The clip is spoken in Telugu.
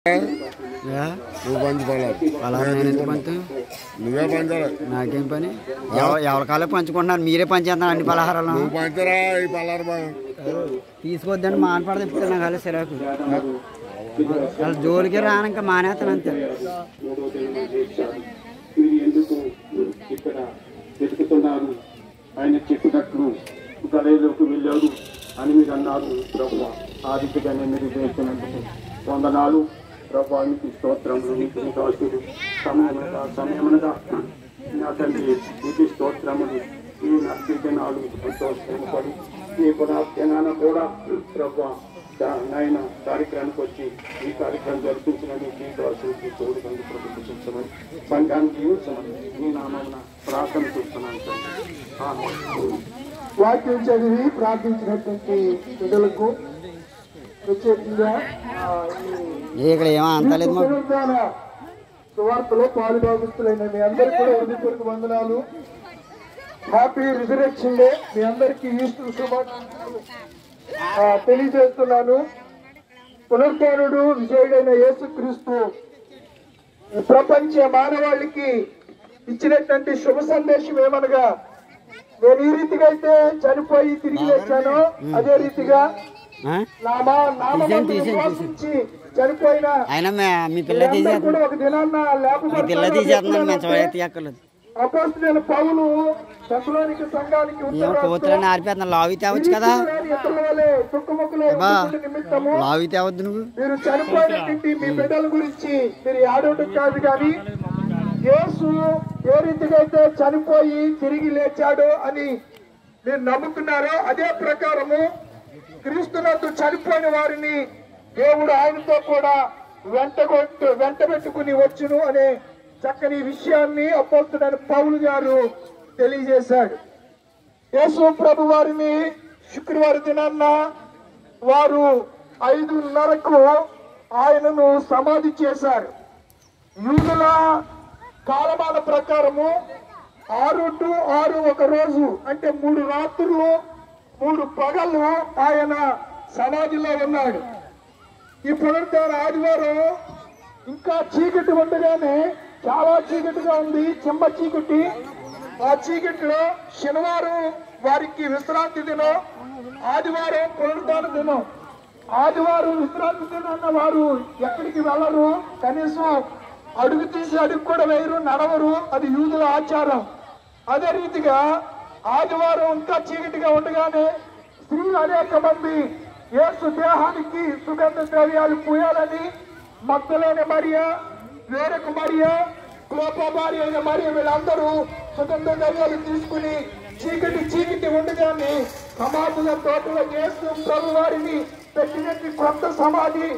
నువ్వు పంచుకోవాలి అలా నేను ఎందుకు పంచు నువ్వే పంచాలి. నాకేం పని? ఎవరి కాలే పంచుకుంటున్నారు, మీరే పంచేస్తున్నారు అన్ని పలహారాలు. నువ్వు పంచరా ఈ పలారం తీసుకొద్దండి మానపడ తిప్పుతాను నాకు అలా సిరాకు అసలు జోలికి రాను, ఇంకా మానేస్తాను అంతే. ఇక్కడ వెతుకుతున్నారు, ఆయన చెప్పినట్లు గలైలోకి వెళ్ళాడు అని మీరు అన్నారు ప్రభు. ఆ రీతిగానే మీరు చేసినందుకు వందనాలు ప్రభు. మీకు స్తోత్రములు, మీకు దాసుడు సమయమనగా నా తండ్రి మీకు స్తోత్రములు. ఈ నర్జనాలు ఎంతో శ్రమపడి ఈ పునః కూడా ప్రభు ఆయన కార్యక్రమానికి వచ్చి ఈ కార్యక్రమం జరిపించినందుకు ఈ దాసుడికి తోడు కందు ప్రభుత్వం చూస్తామని సంఘానికి యూసమని ఈ నామమున ప్రార్థన చూస్తున్నాను తండ్రి. వాక్యం చదివి ప్రార్థించినటువంటి బిడ్డలకు ప్రత్యేకంగా ఇక్కడ ఏమో అంతలేదు. సువార్తలో పాలుభాగస్తులైన మీ అందరికీ కూడా హృదయపూర్వక వందనాలు. Happy resurrection day. మీ అందరికీ ఈస్టర్ శుభాకాంక్షలు తెలియజేస్తున్నాను. పునరుద్ధరణుడు విజయుడైన యేసుక్రీస్తు ఈ ప్రపంచ మానవాళికి ఇచ్చినటువంటి శుభ సందేశం ఏమనగా, నేను ఈ రీతిగా అయితే చనిపోయి తిరిగి వచ్చాను, అదే రీతిగా చనిపోయిన మీ పిల్ల తీసేస్తున్నాను, ఒక దినాన్న మీ పిల్ల తీసేస్తున్నాను. అపోస్తలుడైన పౌలు తెస్సలోనిక సంఘానికి కోతులని ఆరిపోతున్నాను. లావి తేవచ్చు కదా, లావి తేవద్దు నువ్వు. మీరు చనిపోయినటువంటి మీ బిడ్డల గురించి మీరు ఆడవటం కాదు, కానీ యేసు ఏ రీతిగా అయితే చనిపోయి తిరిగి లేచాడో అని మీరు నమ్ముతున్నారో అదే ప్రకారము క్రీస్తునందు చనిపోయిన వారిని దేవుడు ఆయనతో కూడా వెంట పెట్టుకుని వచ్చును అనే చక్కని విషయాన్ని అపోస్తలుడైన పౌలు గారు తెలియజేశాడు. యేసు ప్రభు వారిని శుక్రవారం దినాన్న వారు 5:30కు ఆయనను సమాధి చేశారు. యూదుల కాలమాన ప్రకారము 6 to 6 ఒక రోజు, అంటే 3 రాత్రులు 3 పగళ్ళు ఆయన సమాధిలో ఉన్నాడు. ఈ పునరుద్ధరణ ఆదివారం ఇంకా చీకటి ఉండగానే, చాలా చీకటిగా ఉంది, చెమ్మ చీకటి. ఆ చీకటిలో శనివారం వారికి విశ్రాంతి దినం, ఆదివారం పునరుద్ధరణ దినం. ఆదివారం విశ్రాంతి దినాన్న వారు ఎక్కడికి వెళ్ళరు, కనీసం అడుగు తీసి అడుగు కూడా వేయరు, నడవరు. అది యూదుల ఆచారం. అదే రీతిగా ఆదివారం ఇంకా చీకటిగా ఉండగానే స్త్రీలు అనేక మంది యేసు దేహానికి సుగంధ ద్రవ్యాలు పూయాలని మగ్దలేని మరియా, వేరొక మరియా, క్లోపా భార్య అయిన మరియా, వీళ్ళందరూ సుగంధ ద్రవ్యాలు తీసుకుని చీకటి ఉండగానే సమాధుల తోటలో యేసు ప్రభు వారిని పెట్టినట్టు కొత్త సమాధి